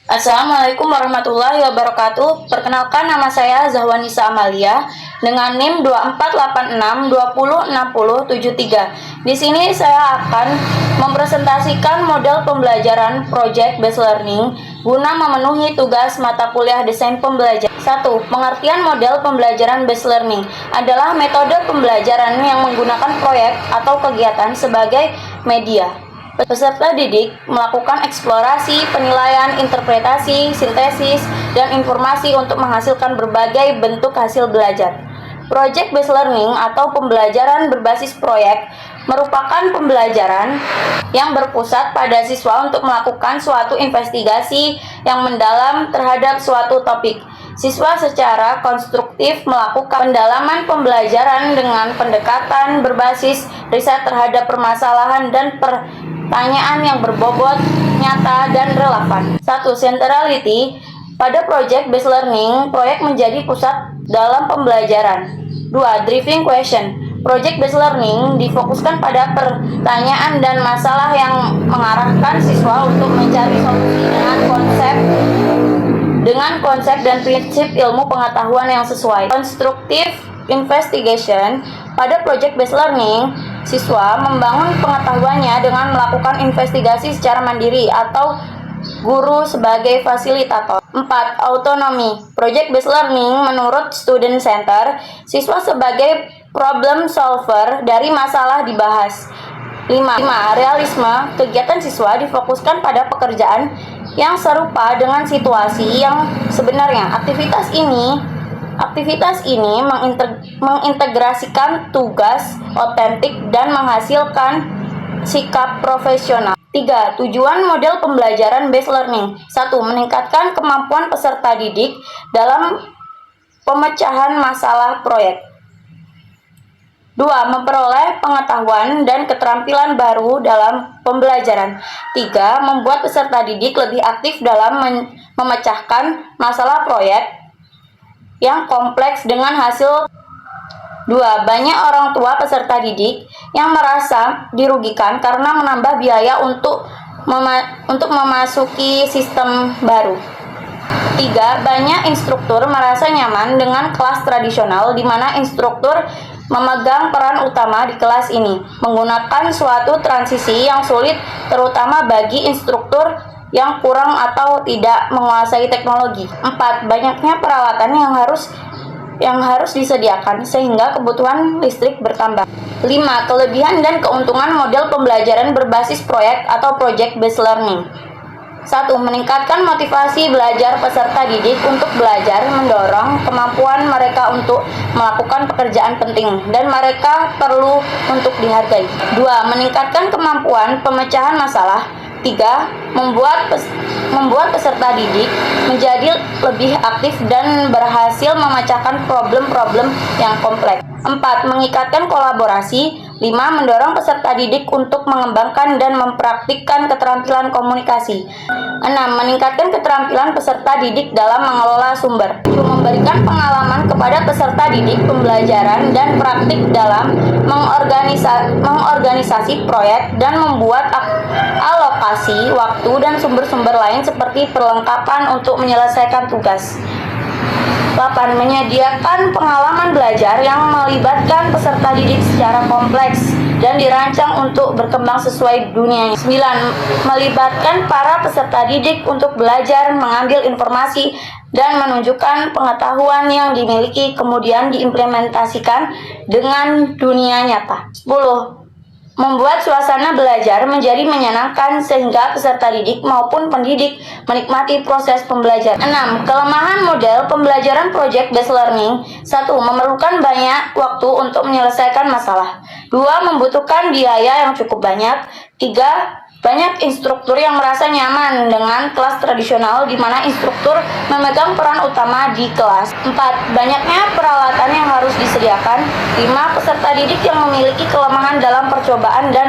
Assalamualaikum warahmatullahi wabarakatuh. Perkenalkan, nama saya Zahwanisa Amalia dengan NIM 2486206073. Di sini saya akan mempresentasikan model pembelajaran Project Based Learning guna memenuhi tugas mata kuliah desain pembelajaran. 1. Pengertian model pembelajaran Based Learning adalah metode pembelajaran yang menggunakan proyek atau kegiatan sebagai media. Peserta didik melakukan eksplorasi, penilaian, interpretasi, sintesis, dan informasi untuk menghasilkan berbagai bentuk hasil belajar. Project-based learning atau pembelajaran berbasis proyek merupakan pembelajaran yang berpusat pada siswa untuk melakukan suatu investigasi yang mendalam terhadap suatu topik. Siswa secara konstruktif melakukan pendalaman pembelajaran dengan pendekatan berbasis riset terhadap permasalahan dan pertanyaan yang berbobot, nyata, dan relevan. 1. Centrality. Pada project-based learning, proyek menjadi pusat dalam pembelajaran. 2. Driving question. Project-based learning difokuskan pada pertanyaan dan masalah yang mengarahkan siswa untuk mencari solusi dengan konsep dan prinsip ilmu pengetahuan yang sesuai. Constructive investigation. Pada project-based learning, siswa membangun pengetahuannya dengan melakukan investigasi secara mandiri atau guru sebagai fasilitator. 4. Autonomy. Project-based learning menurut student center, siswa sebagai problem solver dari masalah dibahas. 5. Realisme. Kegiatan siswa difokuskan pada pekerjaan yang serupa dengan situasi yang sebenarnya. Aktivitas ini mengintegrasikan tugas otentik dan menghasilkan sikap profesional. 3. Tujuan model pembelajaran based learning. 1. Meningkatkan kemampuan peserta didik dalam pemecahan masalah proyek. 2. Memperoleh pengetahuan dan keterampilan baru dalam pembelajaran. 3. Membuat peserta didik lebih aktif dalam memecahkan masalah proyek yang kompleks dengan hasil. 2. Banyak orang tua peserta didik yang merasa dirugikan karena menambah biaya untuk memasuki sistem baru. 3. Banyak instruktur merasa nyaman dengan kelas tradisional di mana instruktur memegang peran utama di kelas ini, menggunakan suatu transisi yang sulit terutama bagi instruktur yang kurang atau tidak menguasai teknologi. 4. Banyaknya peralatan yang harus disediakan sehingga kebutuhan listrik bertambah. 5. Kelebihan dan keuntungan model pembelajaran berbasis proyek atau project-based learning. 1. Meningkatkan motivasi belajar peserta didik untuk belajar, mendorong kemampuan mereka untuk melakukan pekerjaan penting dan mereka perlu untuk dihargai. 2. Meningkatkan kemampuan pemecahan masalah. 3. Membuat peserta didik menjadi lebih aktif dan berhasil memecahkan problem-problem yang kompleks. 4. Mengikatkan kolaborasi. 5. Mendorong peserta didik untuk mengembangkan dan mempraktikkan keterampilan komunikasi. 6. Meningkatkan keterampilan peserta didik dalam mengelola sumber. 7. Memberikan pengalaman kepada peserta didik pembelajaran dan praktik dalam mengorganisasi proyek dan membuat alokasi waktu dan sumber-sumber lain seperti perlengkapan untuk menyelesaikan tugas. 8. Menyediakan pengalaman belajar yang melibatkan peserta didik secara kompleks dan dirancang untuk berkembang sesuai dunianya. 9. Melibatkan para peserta didik untuk belajar, mengambil informasi, dan menunjukkan pengetahuan yang dimiliki kemudian diimplementasikan dengan dunia nyata. 10. Membuat suasana belajar menjadi menyenangkan sehingga peserta didik maupun pendidik menikmati proses pembelajaran. 6. Kelemahan model pembelajaran project-based learning. 1. Memerlukan banyak waktu untuk menyelesaikan masalah. 2. Membutuhkan biaya yang cukup banyak. 3. Banyak instruktur yang merasa nyaman dengan kelas tradisional di mana instruktur memegang peran utama di kelas. 4. Banyaknya peralatan yang harus disediakan. 5. Peserta didik yang memiliki kelemahan dalam percobaan dan